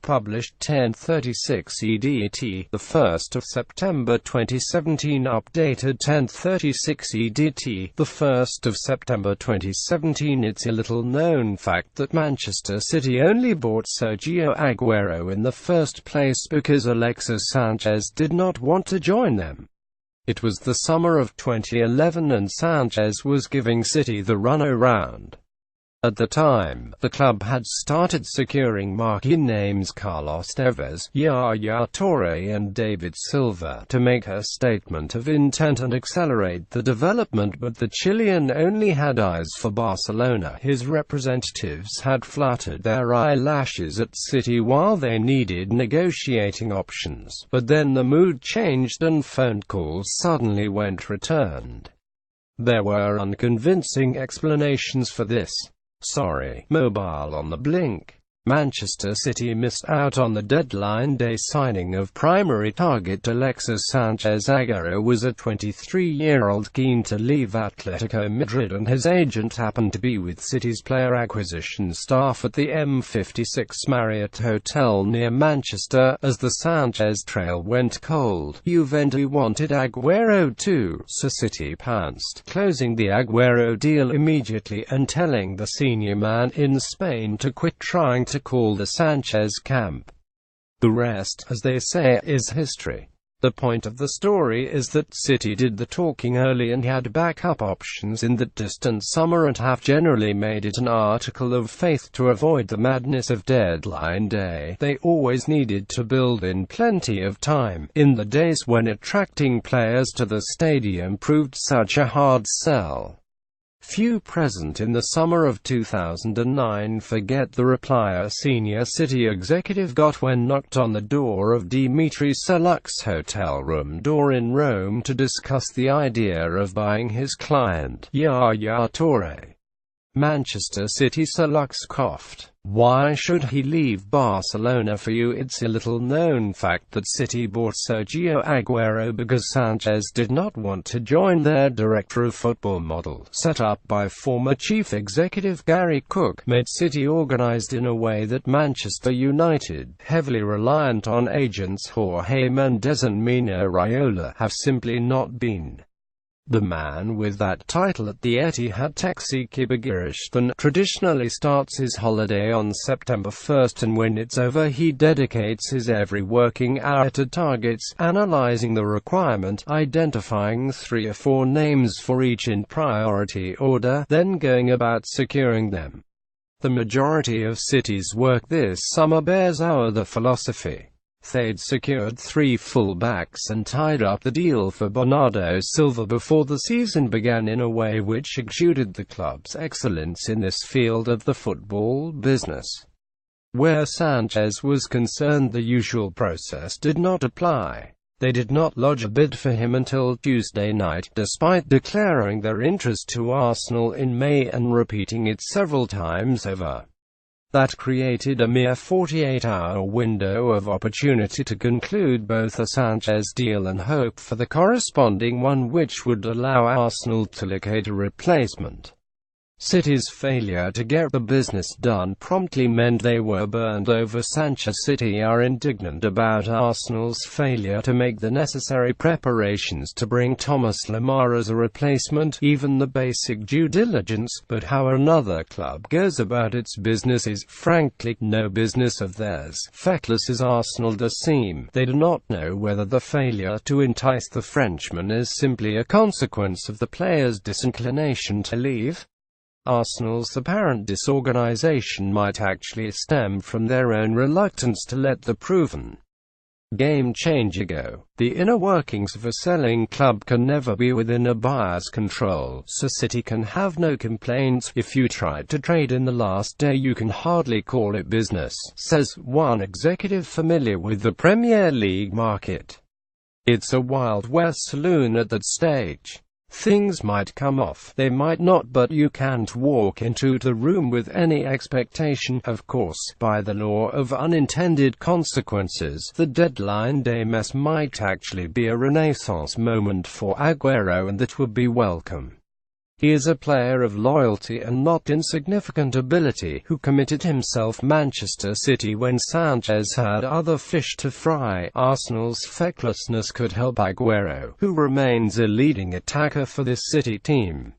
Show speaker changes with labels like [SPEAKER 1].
[SPEAKER 1] Published 10:36 EDT, the 1st of September 2017. Updated 10:36 EDT, the 1st of September 2017. It's a little-known fact that Manchester City only bought Sergio Aguero in the first place because Alexis Sanchez did not want to join them. It was the summer of 2011 and Sanchez was giving City the runaround. At the time, the club had started securing marquee names Carlos Tevez, Yaya, Toure and David Silva to make a statement of intent and accelerate the development, but the Chilean only had eyes for Barcelona. His representatives had fluttered their eyelashes at City while they needed negotiating options, but then the mood changed and phone calls suddenly went returned. There were unconvincing explanations for this. Sorry, mobile on the blink. Manchester City missed out on the deadline day signing of primary target Alexis SanchezAguero. Was a 23-year-old keen to leave Atletico Madrid, and his agent happened to be with City's player acquisition staff at the M56 Marriott hotel near Manchester. As the Sanchez trail went cold, Juventus wanted Aguero too, so City pounced, closing the Aguero deal immediately and telling the senior man in Spain to quit trying to call the Sanchez camp. The rest, as they say, is history. The point of the story is that City did the talking early and had backup options in that distant summer and have generally made it an article of faith to avoid the madness of deadline day. They always needed to build in plenty of time, in the days when attracting players to the stadium proved such a hard sell. Few present in the summer of 2009 forget the reply a senior City executive got when knocked on the door of Dimitri Saluk's hotel room door in Rome to discuss the idea of buying his client, Yaya Toure. Manchester City. Saluk coughed. Why should he leave Barcelona for you? It's a little-known fact that City bought Sergio Aguero because Sanchez did not want to join their director of football model, set up by former chief executive Gary Cook, made City organized in a way that Manchester United, heavily reliant on agents Jorge Mendes and Mino Raiola, have simply not been. The man with that title at the Etihad, Taxi Kibagirishtan, traditionally starts his holiday on September 1st, and when it's over he dedicates his every working hour to targets, analyzing the requirement, identifying 3 or 4 names for each in priority order, then going about securing them. The majority of City's work this summer bears out the philosophy. They'd secured 3 full-backs and tied up the deal for Bernardo Silva before the season began in a way which exuded the club's excellence in this field of the football business. Where Sanchez was concerned, the usual process did not apply. They did not lodge a bid for him until Tuesday night, despite declaring their interest to Arsenal in May and repeating it several times over. That created a mere 48-hour window of opportunity to conclude both a Sanchez deal and hope for the corresponding one which would allow Arsenal to locate a replacement. City's failure to get the business done promptly meant they were burned over. Sanchez. City are indignant about Arsenal's failure to make the necessary preparations to bring Thomas Lemar as a replacement, even the basic due diligence, but how another club goes about its business is, frankly, no business of theirs. Feckless as Arsenal does seem, they do not know whether the failure to entice the Frenchman is simply a consequence of the player's disinclination to leave. Arsenal's apparent disorganization might actually stem from their own reluctance to let the proven game changer go. The inner workings of a selling club can never be within a buyer's control, so City can have no complaints. If you tried to trade in the last day, you can hardly call it business, says one executive familiar with the Premier League market. It's a Wild West saloon at that stage. Things might come off, they might not, but you can't walk into the room with any expectation. Of course, by the law of unintended consequences, the deadline day mess might actually be a renaissance moment for Aguero, and that would be welcome. He is a player of loyalty and not insignificant ability, who committed himself Manchester City when Sanchez had other fish to fry. Arsenal's fecklessness could help Aguero, who remains a leading attacker for this City team.